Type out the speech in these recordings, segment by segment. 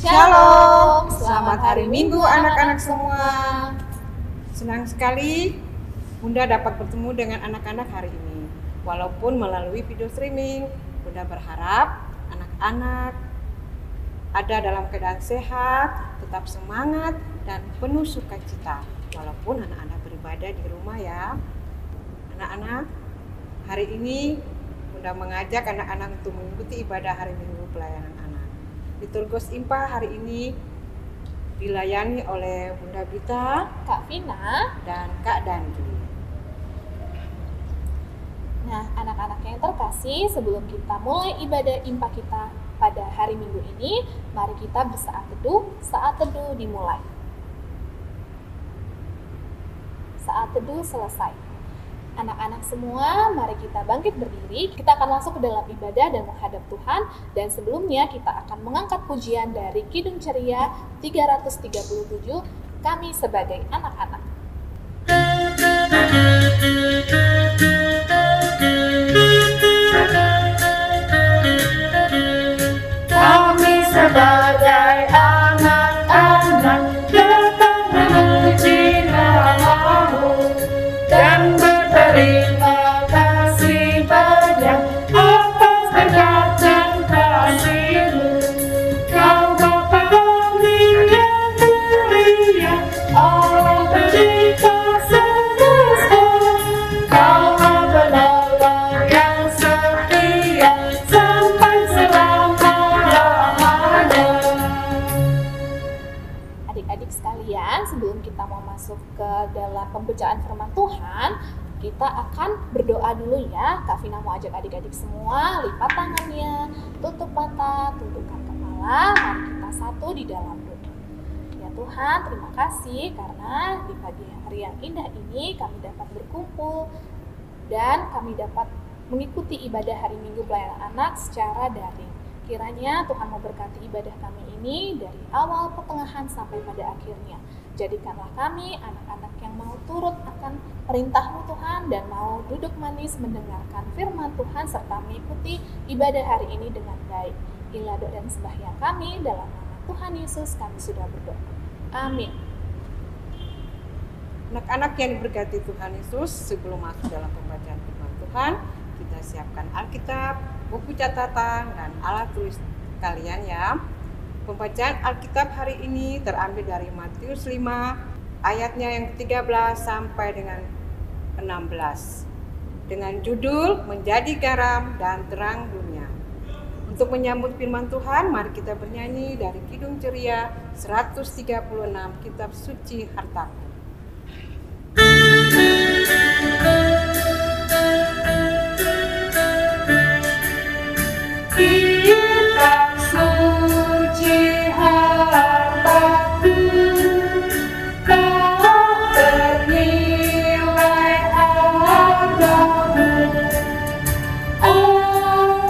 Shalom, selamat hari Minggu anak-anak semua. Senang sekali Bunda dapat bertemu dengan anak-anak hari ini. Walaupun melalui video streaming, Bunda berharap anak-anak ada dalam keadaan sehat, tetap semangat, dan penuh sukacita. Walaupun anak-anak beribadah di rumah ya. Anak-anak, hari ini Bunda mengajak anak-anak untuk mengikuti ibadah hari Minggu pelayanan anak. Liturgus IMPA hari ini dilayani oleh Bunda Bita, Kak Vina, dan Kak Dandi. Nah, anak-anak yang terkasih, sebelum kita mulai ibadah IMPA kita pada hari Minggu ini, mari kita bersaat teduh. Saat teduh dimulai. Saat teduh selesai. Anak-anak semua, mari kita bangkit berdiri. Kita akan masuk ke dalam ibadah dan menghadap Tuhan. Dan sebelumnya kita akan mengangkat pujian dari Kidung Ceria 337, Kami Sebagai Anak-anak. Kami sebagai anak-anak datang memuji nama-Mu dan berterima kasih banyak atas berkat dan kasih-Mu. Kau Bapa kami yang mulia, Allah pencipta semesta. Kau penolong yang setia sampai selama-lamanya. Adik-adik sekalian, sebelum kita mau masuk ke dalam pembacaan firman Tuhan, kita akan berdoa dulu ya. Kak Vina mau ajak adik-adik semua, lipat tangannya, tutup mata, tundukkan kepala, mari kita satu di dalam doa. Ya Tuhan, terima kasih karena di pagi hari yang indah ini kami dapat berkumpul dan kami dapat mengikuti ibadah hari Minggu pelayanan anak secara daring. Kiranya Tuhan memberkati ibadah kami ini dari awal, pertengahan, sampai pada akhirnya. Jadikanlah kami anak-anak yang mau turut akan perintah-Mu Tuhan dan mau duduk manis mendengarkan firman Tuhan serta mengikuti ibadah hari ini dengan baik. Inilah doa dan sembahyang kami dalam nama Tuhan Yesus kami sudah berdoa. Amin. Anak-anak yang diberkati Tuhan Yesus, sebelum masuk dalam pembacaan firman Tuhan, kita siapkan Alkitab, buku catatan, dan alat tulis kalian ya. Pembacaan Alkitab hari ini terambil dari Matius 5 ayatnya yang ke-13 sampai dengan 16 dengan judul Menjadi Garam dan Terang Dunia. Untuk menyambut firman Tuhan, mari kita bernyanyi dari Kidung Ceria 136 Kitab Suci Hartaku. Kitab suci hartaku, kau ternilai hargamu. Oh,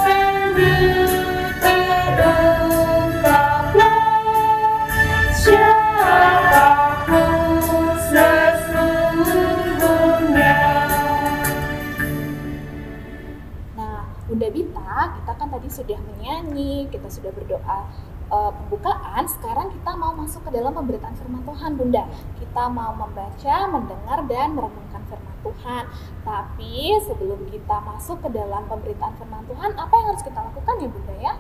terungkaplah siapa-Ku sesungguhnya. Nah, Bunda Bita, kita kan tadi sudah menyanyi, kita sudah berdoa pembukaan, sekarang kita mau masuk ke dalam pemberitaan firman Tuhan, Bunda. Kita mau membaca, mendengar, dan merenungkan firman Tuhan. Tapi sebelum kita masuk ke dalam pemberitaan firman Tuhan, apa yang harus kita lakukan ya Bunda ya?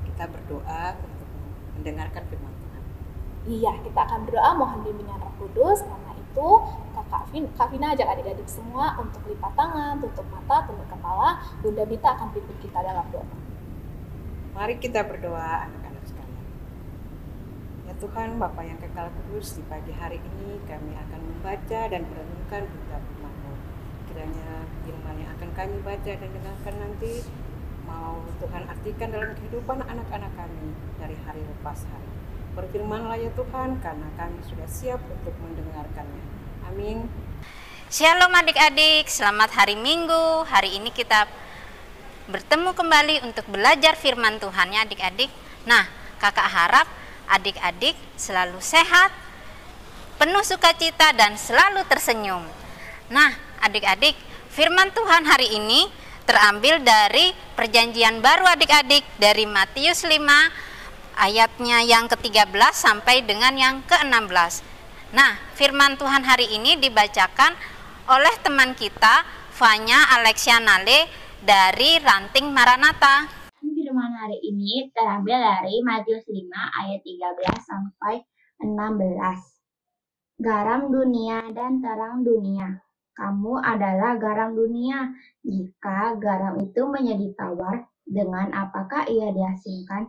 Kita berdoa untuk mendengarkan firman Tuhan. Iya, kita akan berdoa mohon bimbingan Roh Kudus. Karena itu, Kak Vina ajak adik-adik semua untuk lipat tangan, tutup mata, tunduk kepala. Bunda Bita akan pimpin kita dalam doa. Mari kita berdoa anak-anak sekalian. Ya Tuhan, Bapa yang kekal kudus, di pagi hari ini kami akan membaca dan merenungkan berita firman-Mu. Kiranya firman yang akan kami baca dan dengarkan nanti mau Tuhan artikan dalam kehidupan anak-anak kami dari hari lepas hari. Berfirmanlah ya Tuhan, karena kami sudah siap untuk mendengarkannya. Amin. Shalom adik-adik, selamat hari Minggu. Hari ini kita bertemu kembali untuk belajar firman Tuhan ya adik-adik. Nah, kakak harap adik-adik selalu sehat, penuh sukacita dan selalu tersenyum. Nah, adik-adik, firman Tuhan hari ini terambil dari Perjanjian Baru adik-adik dari Matius 5 ayatnya yang ke-13 sampai dengan yang ke-16. Nah, firman Tuhan hari ini dibacakan oleh teman kita Fanya Alexianale dari Ranting Maranatha. Firman hari ini terambil dari Matius 5 ayat 13 sampai 16. Garam dunia dan terang dunia. Kamu adalah garam dunia. Jika garam itu menjadi tawar, dengan apakah ia diasinkan?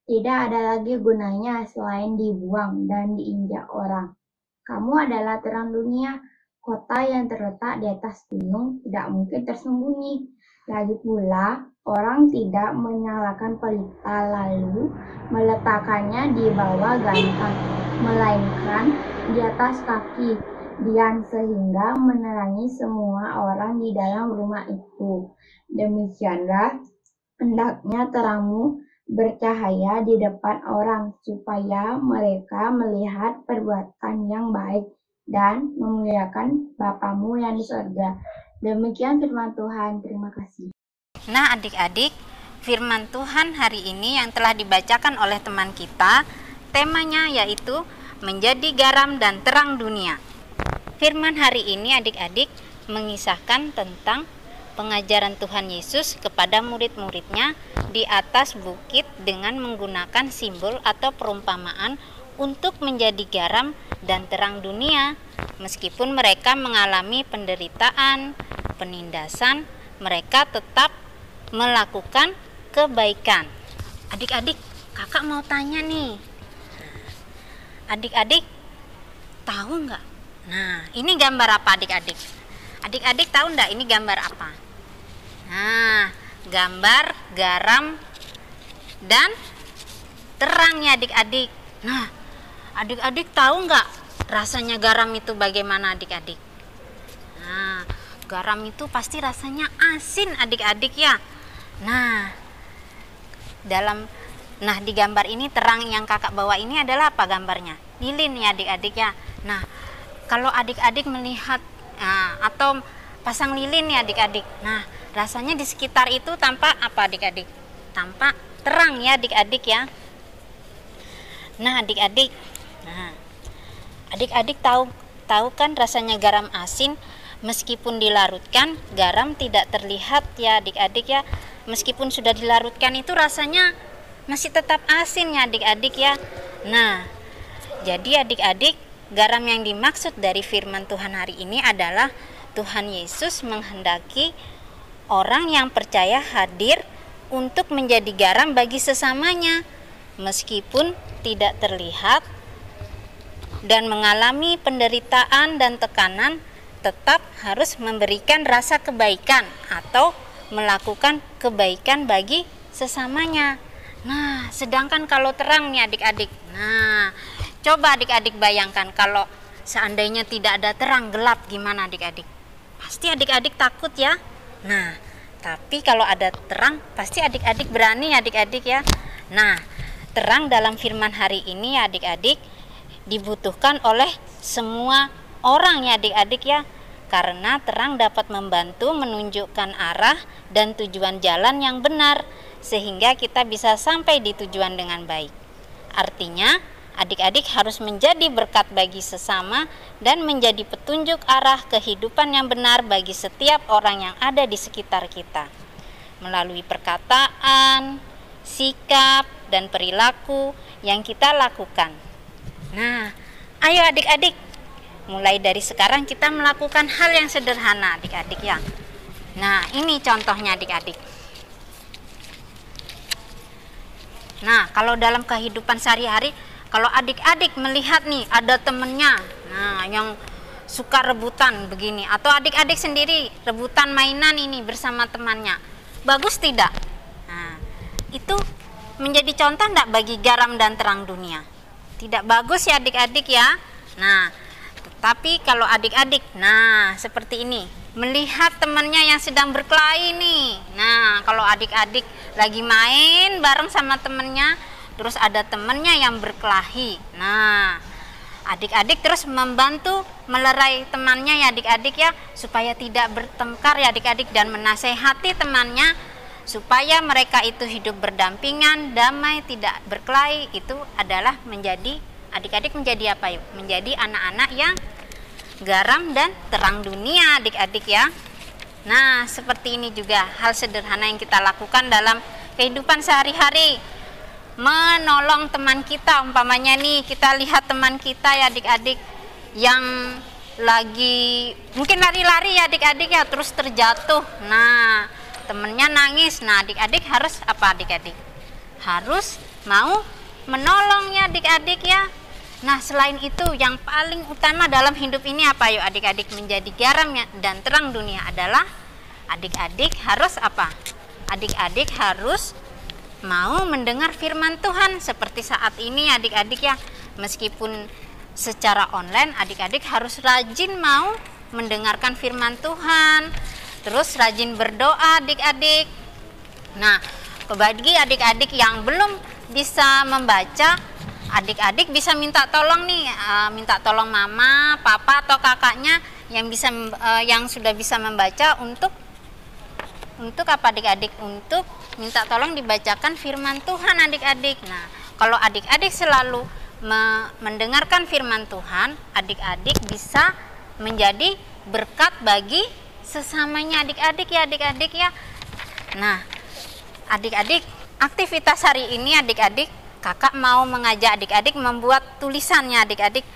Tidak ada lagi gunanya selain dibuang dan diinjak orang. Kamu adalah terang dunia. Kota yang terletak di atas gunung tidak mungkin tersembunyi. Lagi pula, orang tidak menyalakan pelita lalu meletakkannya di bawah gantang, melainkan di atas kaki Dian sehingga menerangi semua orang di dalam rumah itu. Demikianlah hendaknya terangmu bercahaya di depan orang, supaya mereka melihat perbuatan yang baik dan memuliakan Bapamu yang di surga. Demikian firman Tuhan. Terima kasih. Nah, adik-adik, firman Tuhan hari ini yang telah dibacakan oleh teman kita, temanya yaitu menjadi garam dan terang dunia. Firman hari ini adik-adik mengisahkan tentang pengajaran Tuhan Yesus kepada murid-muridnya di atas bukit dengan menggunakan simbol atau perumpamaan untuk menjadi garam dan terang dunia. Meskipun mereka mengalami penderitaan, penindasan, mereka tetap melakukan kebaikan. Adik-adik, kakak mau tanya nih. Adik-adik tahu nggak? Nah, ini gambar apa adik-adik? Adik-adik tahu nggak ini gambar apa? Nah, gambar garam dan terang ya adik-adik. Nah, adik-adik tahu nggak rasanya garam itu bagaimana adik-adik? Nah, garam itu pasti rasanya asin adik-adik ya. Nah, di gambar ini terang yang kakak bawa ini adalah apa gambarnya? Lilin ya adik-adik ya. Nah, kalau adik-adik melihat atau pasang lilin ya adik-adik. Nah, rasanya di sekitar itu tampak apa adik-adik? Tampak terang ya adik-adik ya. Nah, adik-adik. Nah, adik-adik tahu kan rasanya garam asin, meskipun dilarutkan garam tidak terlihat ya adik-adik ya. Meskipun sudah dilarutkan itu rasanya masih tetap asin ya adik-adik ya. Nah, jadi adik-adik, garam yang dimaksud dari firman Tuhan hari ini adalah Tuhan Yesus menghendaki orang yang percaya hadir untuk menjadi garam bagi sesamanya, meskipun tidak terlihat dan mengalami penderitaan dan tekanan, tetap harus memberikan rasa kebaikan atau melakukan kebaikan bagi sesamanya. Nah, sedangkan kalau terang nih adik-adik. Nah, coba adik-adik bayangkan kalau seandainya tidak ada terang, gelap, gimana adik-adik? Pasti adik-adik takut ya. Nah, tapi kalau ada terang pasti adik-adik berani adik-adik ya. Nah, terang dalam firman hari ini adik-adik dibutuhkan oleh semua orang ya adik-adik ya. Karena terang dapat membantu menunjukkan arah dan tujuan jalan yang benar, sehingga kita bisa sampai di tujuan dengan baik. Artinya, adik-adik harus menjadi berkat bagi sesama dan menjadi petunjuk arah kehidupan yang benar bagi setiap orang yang ada di sekitar kita. Melalui perkataan, sikap, dan perilaku yang kita lakukan. Nah, ayo adik-adik, mulai dari sekarang kita melakukan hal yang sederhana adik-adik ya. Nah, ini contohnya adik-adik. Nah, kalau dalam kehidupan sehari-hari, kalau adik-adik melihat nih ada temennya, nah yang suka rebutan begini, atau adik-adik sendiri rebutan mainan ini bersama temannya, bagus tidak? Nah, itu menjadi contoh enggak bagi garam dan terang dunia? Tidak bagus ya adik-adik ya. Nah, tapi kalau adik-adik, nah seperti ini, melihat temannya yang sedang berkelahi nih. Nah, kalau adik-adik lagi main bareng sama temennya, terus ada temennya yang berkelahi. Nah, adik-adik terus membantu melerai temannya ya adik-adik ya, supaya tidak bertengkar ya adik-adik, dan menasehati temannya supaya mereka itu hidup berdampingan, damai, tidak berkelahi. Itu adalah menjadi adik-adik menjadi apa yuk? Menjadi anak-anak yang garam dan terang dunia adik-adik ya. Nah, seperti ini juga hal sederhana yang kita lakukan dalam kehidupan sehari-hari. Menolong teman kita, umpamanya nih kita lihat teman kita ya adik-adik yang lagi mungkin lari-lari ya adik-adik ya, terus terjatuh. Nah, temennya nangis. Nah, adik-adik harus apa adik-adik? Harus mau menolongnya adik-adik ya. Nah, selain itu yang paling utama dalam hidup ini apa yuk adik-adik? Menjadi garam dan terang dunia adalah adik-adik harus apa? Adik-adik harus mau mendengar firman Tuhan seperti saat ini adik-adik ya. Meskipun secara online, adik-adik harus rajin mau mendengarkan firman Tuhan, terus rajin berdoa adik-adik. Nah, bagi adik-adik yang belum bisa membaca, adik-adik bisa minta tolong nih, minta tolong mama, papa atau kakaknya yang sudah bisa membaca untuk apa adik-adik? Untuk minta tolong dibacakan firman Tuhan adik-adik. Nah, kalau adik-adik selalu mendengarkan firman Tuhan, adik-adik bisa menjadi berkat bagi sesamanya adik-adik ya adik-adik ya. Nah, adik-adik, aktivitas hari ini adik-adik, kakak mau mengajak adik-adik membuat tulisannya adik-adik.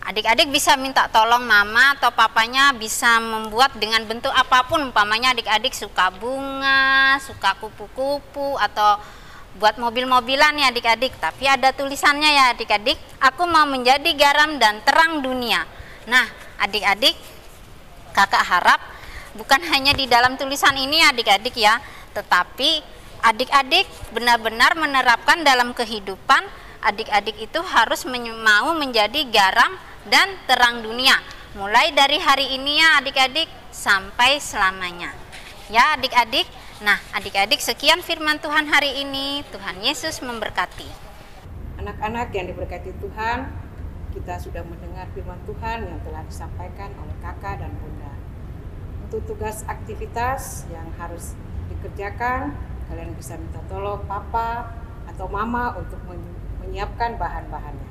Adik-adik bisa minta tolong mama atau papanya bisa membuat dengan bentuk apapun, umpamanya adik-adik suka bunga, suka kupu-kupu atau buat mobil-mobilan ya adik-adik, tapi ada tulisannya ya adik-adik. Aku mau menjadi garam dan terang dunia. Nah, adik-adik, kakak harap bukan hanya di dalam tulisan ini adik-adik ya, tetapi adik-adik benar-benar menerapkan dalam kehidupan. Adik-adik itu harus mau menjadi garam dan terang dunia. Mulai dari hari ini ya adik-adik sampai selamanya. Ya adik-adik. Nah, adik-adik, sekian firman Tuhan hari ini. Tuhan Yesus memberkati. Anak-anak yang diberkati Tuhan, kita sudah mendengar firman Tuhan yang telah disampaikan oleh kakak dan bunda. Untuk tugas aktivitas yang harus dikerjakan, kalian bisa minta tolong papa atau mama untuk menyiapkan bahan-bahannya.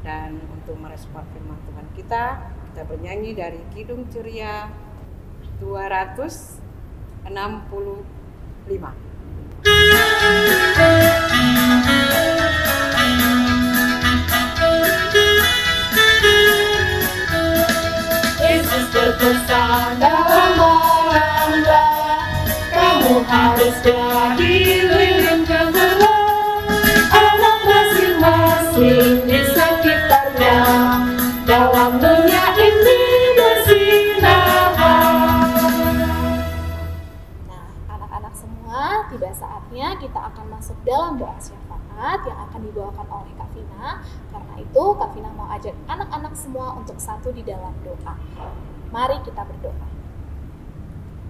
Dan untuk merespon firman Tuhan kita bernyanyi dari Kidung Ceria 265. Yesus berpesan dalam melanda, kamu harus jadi lilin kebelah. Anak masing-masing di sekitarnya, dalam dunia ini bersinar. Nah, anak-anak semua, tiba saatnya kita akan masuk dalam doa syafaat yang akan dibawakan oleh Kak Vina. Karena itu, Kak Vina mau ajak anak-anak semua untuk satu di dalam doa. Mari kita berdoa.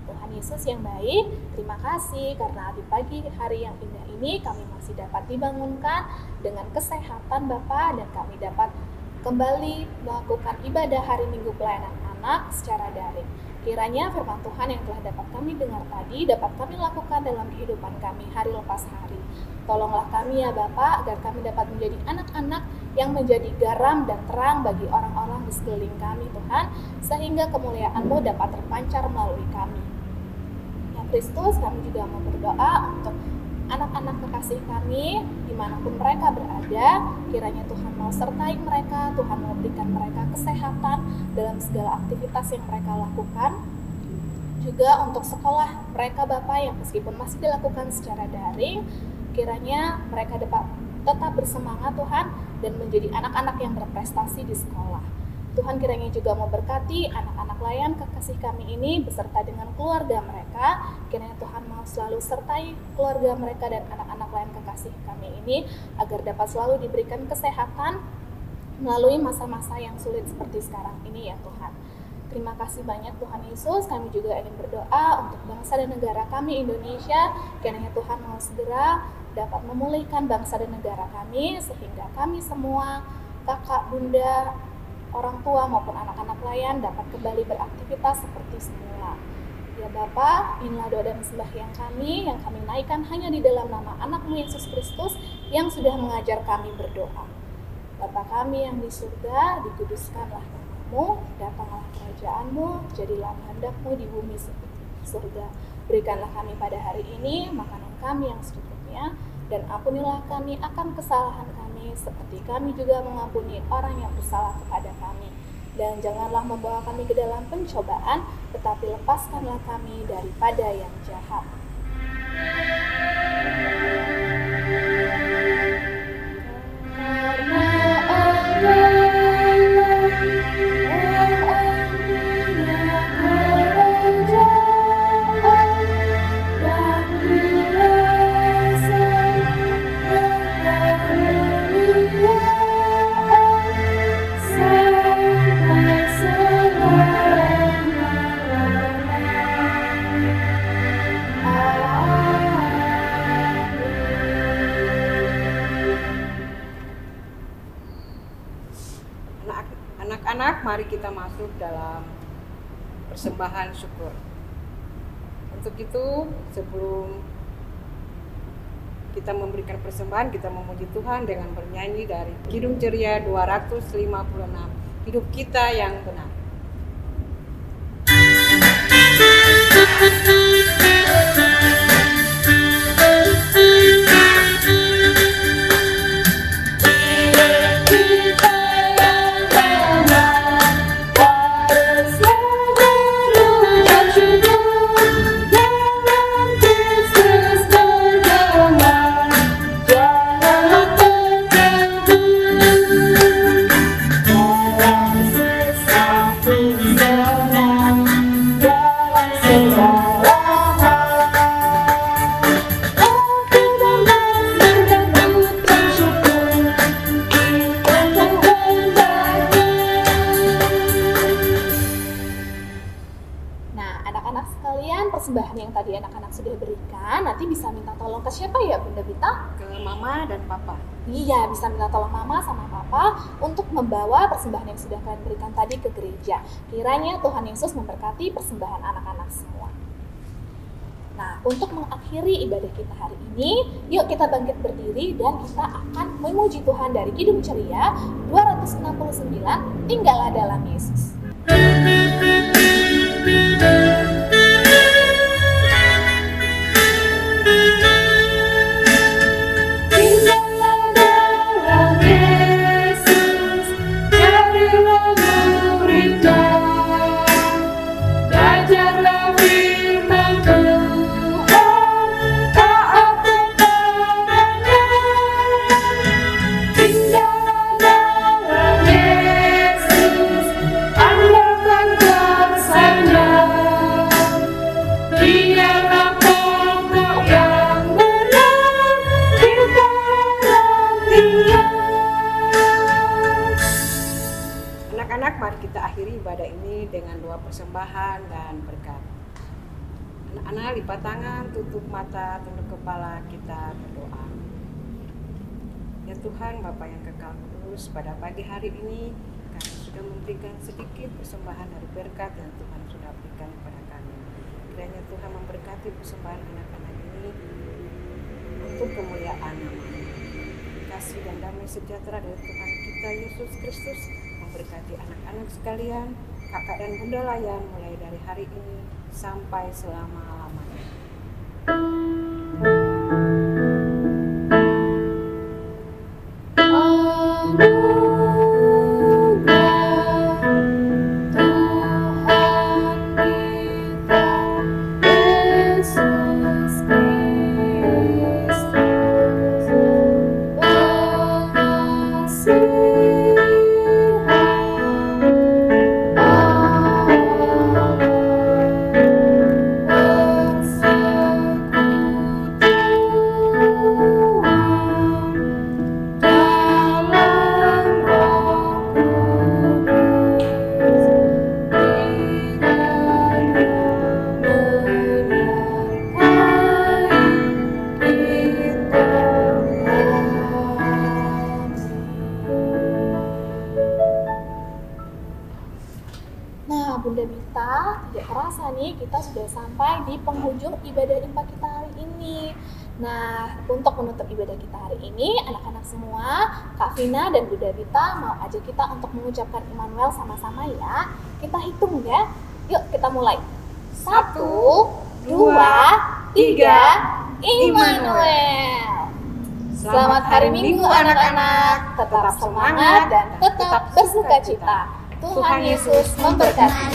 Tuhan Yesus yang baik, terima kasih karena di pagi hari yang indah ini kami masih dapat dibangunkan dengan kesehatan Bapa, dan kami dapat kembali melakukan ibadah hari Minggu pelayanan anak secara daring. Kiranya firman Tuhan yang telah dapat kami dengar tadi dapat kami lakukan dalam kehidupan kami hari lepas hari. Tolonglah kami ya Bapa, agar kami dapat menjadi anak-anak yang menjadi garam dan terang bagi orang-orang di sekeliling kami Tuhan, sehingga kemuliaan-Mu dapat terpancar melalui kami. Ya Kristus, kami juga mau berdoa untuk anak-anak kekasih kami dimanapun mereka berada. Kiranya Tuhan mau sertai mereka, Tuhan mau berikan mereka kesehatan dalam segala aktivitas yang mereka lakukan. Juga untuk sekolah mereka Bapak yang meskipun masih dilakukan secara daring, kiranya mereka dapat tetap bersemangat Tuhan dan menjadi anak-anak yang berprestasi di sekolah. Tuhan kiranya juga mau berkati anak-anak layan kekasih kami ini beserta dengan keluarga mereka. Kiranya Tuhan mau selalu sertai keluarga mereka dan anak-anak layan kekasih kami ini agar dapat selalu diberikan kesehatan melalui masa-masa yang sulit seperti sekarang ini ya Tuhan. Terima kasih banyak Tuhan Yesus. Kami juga ingin berdoa untuk bangsa dan negara kami Indonesia. Kiranya Tuhan mau segera dapat memulihkan bangsa dan negara kami sehingga kami semua, kakak, bunda, orang tua maupun anak-anak layan dapat kembali beraktivitas seperti semula. Ya Bapa, inilah doa dan sembahyang kami yang kami naikkan hanya di dalam nama Anak-Mu Yesus Kristus yang sudah mengajar kami berdoa. Bapa kami yang di surga, dikuduskanlah nama-Mu, datanglah kerajaan-Mu, jadilah kehendak-Mu di bumi seperti di surga. Berikanlah kami pada hari ini makanan kami yang secukupnya, dan ampunilah kami akan kesalahan kami, seperti kami juga mengampuni orang yang bersalah kepada kami. Dan janganlah membawa kami ke dalam pencobaan, tetapi lepaskanlah kami daripada yang jahat. Anak-anak, mari kita masuk dalam persembahan syukur. Untuk itu, sebelum kita memberikan persembahan, kita memuji Tuhan dengan bernyanyi dari Kidung Ceria 256, Hidup Kita yang Benar. Persembahan yang tadi anak-anak sudah berikan, nanti bisa minta tolong ke siapa ya Bunda Bita? Ke Mama dan Papa. Iya, bisa minta tolong Mama sama Papa untuk membawa persembahan yang sudah kalian berikan tadi ke gereja. Kiranya Tuhan Yesus memberkati persembahan anak-anak semua. Nah, untuk mengakhiri ibadah kita hari ini, yuk kita bangkit berdiri dan kita akan memuji Tuhan dari Kidung Ceria 269, Tinggallah dalam Yesus. Anak-anak, mari kita akhiri ibadah ini dengan doa persembahan dan berkat. Anak-anak, lipat tangan, tutup mata, tunduk kepala, kita berdoa. Ya Tuhan, Bapa yang kekal kudus, pada pagi hari ini kami sudah memberikan sedikit persembahan dari berkat yang Tuhan sudah berikan kepada kami. Kiranya Tuhan memberkati persembahan anak-anak ini untuk kemuliaan nama-Nya. Kasih dan damai sejahtera dari Tuhan kita Yesus Kristus memberkati anak-anak sekalian, kakak dan bunda layan, mulai dari hari ini sampai selama-lamanya. Nah, Bunda Bita, tidak terasa nih kita sudah sampai di penghujung ibadah impak kita hari ini. Nah, untuk menutup ibadah kita hari ini, anak-anak semua, Kak Vina dan Bunda Bita mau ajak kita untuk mengucapkan Immanuel sama-sama ya. Kita hitung ya. Yuk kita mulai. 1, 2, 3, Immanuel. Selamat hari Minggu anak-anak. Tetap semangat dan tetap bersuka cita. Tuhan Yesus memberkati.